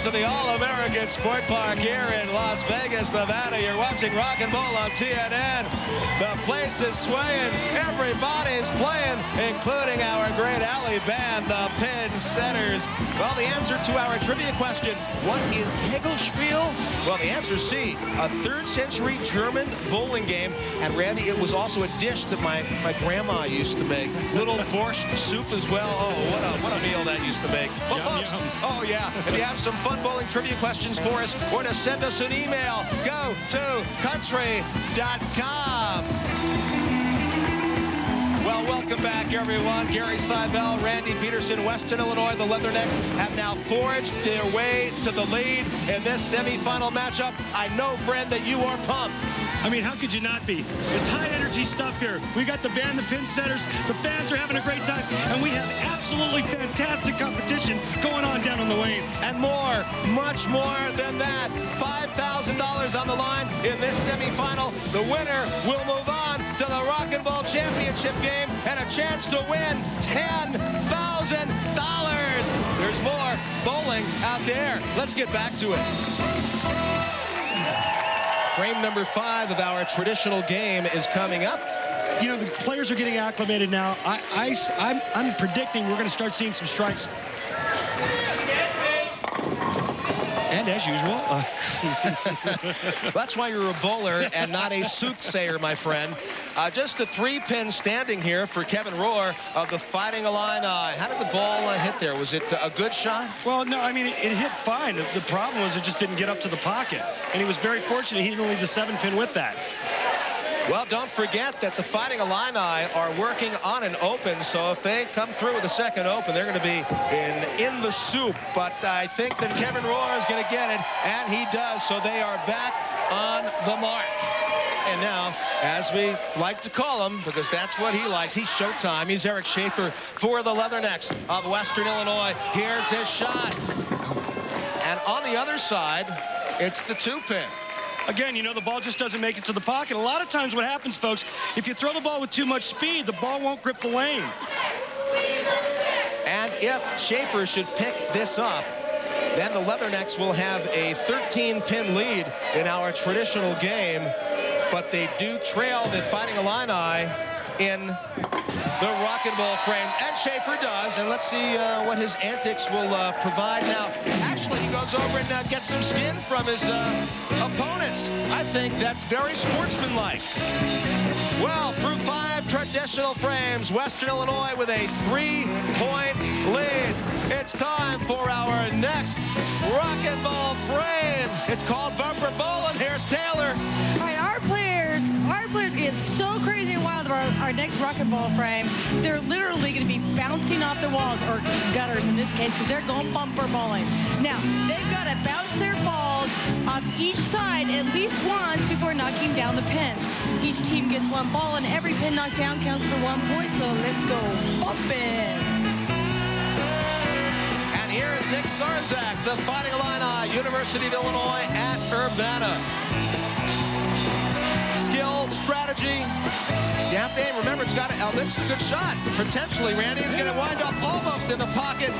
to the All-American Sport Park here in Las Vegas, Nevada. You're watching Rockin Bowl on TNN. The place is swaying. Everybody's playing, including our great alley band, the Pin Setters. Well, the answer to our trivia question, what is Kegelspiel? Well, the answer is C, a 3rd century German bowling game. And Randy, it was also a dish that my grandma used to make. Little borscht soup as well. Oh, what a meal that used to make. Well, folks, oh yeah, if you have some fun bowling trivia questions for us, or to send us an email, go to country.com. Well, welcome back, everyone. Gary Seibel, Randy Peterson, Western Illinois. The Leathernecks have now forged their way to the lead in this semifinal matchup. I know, friend, that you are pumped. I mean, how could you not be? It's high-energy stuff here. We got the band, the Pin Setters. The fans are having a great time, and we have absolutely fantastic competition going on down on the lanes. And more, much more than that. $5,000 on the line in this semifinal. The winner will move on to the Rockin Bowl championship game and a chance to win $10,000. There's more bowling out there. Let's get back to it. Frame number 5 of our traditional game is coming up. You know, the players are getting acclimated now. I'm predicting we're going to start seeing some strikes. And as usual. That's why you're a bowler and not a soothsayer, my friend. Just a 3-pin standing here for Kevin Rohr of the Fighting Illini. How did the ball hit there? Was it a good shot? Well, no, I mean, it hit fine. The problem was it just didn't get up to the pocket. And he was very fortunate he didn't leave the 7-pin with that. Well, don't forget that the Fighting Illini are working on an open, so if they come through with a second open, they're going to be in the soup. But I think that Kevin Rohr is going to get it, and he does, so they are back on the mark. And now, as we like to call him, because that's what he likes, he's Showtime. He's Eric Schaefer for the Leathernecks of Western Illinois. Here's his shot. And on the other side, it's the 2-pin. Again, you know, the ball just doesn't make it to the pocket. A lot of times what happens, folks, if you throw the ball with too much speed, the ball won't grip the lane. And if Schaefer should pick this up, then the Leathernecks will have a 13-pin lead in our traditional game. But they do trail the Fighting Illini in the Rockin Bowl frames. And Schaefer does. And let's see what his antics will provide now. Actually, he goes over and gets some skin from his opponents. I think that's very sportsmanlike. Well, through 5 traditional frames, Western Illinois with a 3-point lead. It's time for our next Rockin Bowl frame. It's called Bumper Bowling. Here's Taylor. All right, our players get so crazy and wild about our next Rockin Bowl frame. They're literally going to be bouncing off the walls, or gutters in this case, because they're going bumper bowling. Now, they've got to bounce their balls off each side at least once before knocking down the pins. Each team gets 1 ball, and every pin knocked down counts for 1 point, so let's go bumping. And here is Nick Sarzak, the Fighting Illini, University of Illinois at Urbana. Skill, strategy. You have to aim. Remember, it's got to. Oh, this is a good shot. Potentially, Randy is going to wind up almost in the pocket.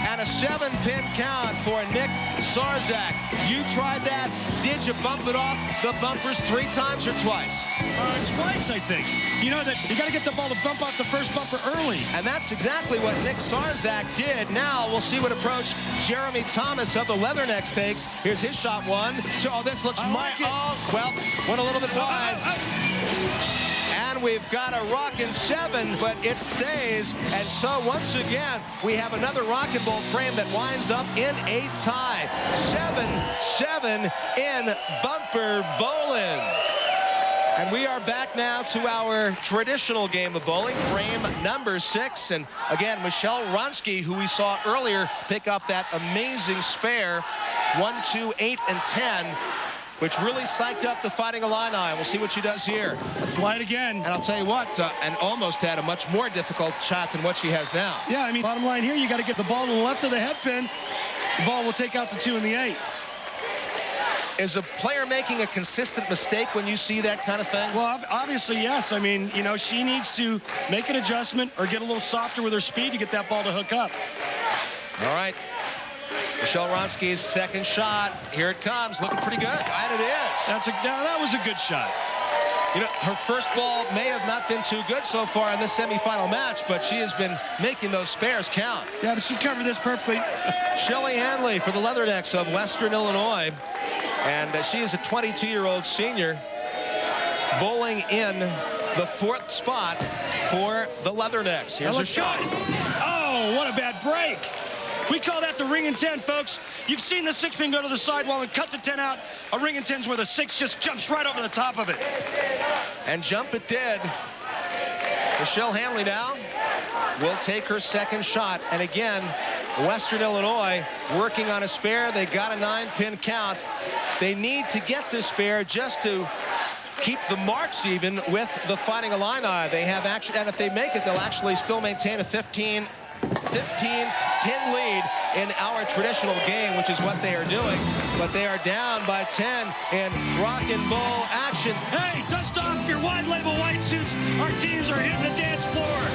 And a 7-pin count for Nick Sarzak. You tried that. Did you bump it off the bumpers 3 times or twice? Twice, I think. You know that you got to get the ball to bump off the first bumper early. And that's exactly what Nick Sarzak did. Now we'll see what approach Jeremy Thomas of the Leathernecks takes. Here's his shot 1. So this looks well, went a little bit wide. And we've got a Rockin' 7, but it stays. And so once again, we have another Rockin' Bowl frame that winds up in a tie. 7-7 in Bumper Bowling. And we are back now to our traditional game of bowling, frame number 6. And again, Michelle Ronsky, who we saw earlier pick up that amazing spare, 1, 2, 8, and 10, which really psyched up the Fighting Illini. We'll see what she does here. Let's light again. And I'll tell you what, and almost had a much more difficult shot than what she has now. Yeah, I mean, bottom line here, you got to get the ball to the left of the head pin. The ball will take out the 2 and the 8. Is a player making a consistent mistake when you see that kind of thing? Well, obviously, yes. I mean, you know, she needs to make an adjustment or get a little softer with her speed to get that ball to hook up. All right. Michelle Wronski's second shot. Here it comes. Looking pretty good. And it is. That was a good shot. You know, her first ball may have not been too good so far in this semifinal match, but she has been making those spares count. Yeah, but she covered this perfectly. Shelly Hanley for the Leathernecks of Western Illinois. And she is a 22-year-old senior bowling in the 4th spot for the Leathernecks. Here's her shot. Oh, what a bad break. We call that the ring and 10, folks. You've seen the 6-pin go to the sidewall and cut the 10 out. A ring and 10's where the 6 just jumps right over the top of it. And jump it did. Michelle Hanley now will take her second shot. And again, Western Illinois working on a spare. They got a 9-pin count. They need to get this spare just to keep the marks even with the Fighting Illini. They have actually, and if they make it, they'll actually still maintain a 15-pin lead in our traditional game, which is what they are doing. But they are down by 10 in Rockin Bowl action. Hey, dust off your wide label white suits. Our teams are hitting the dance floor.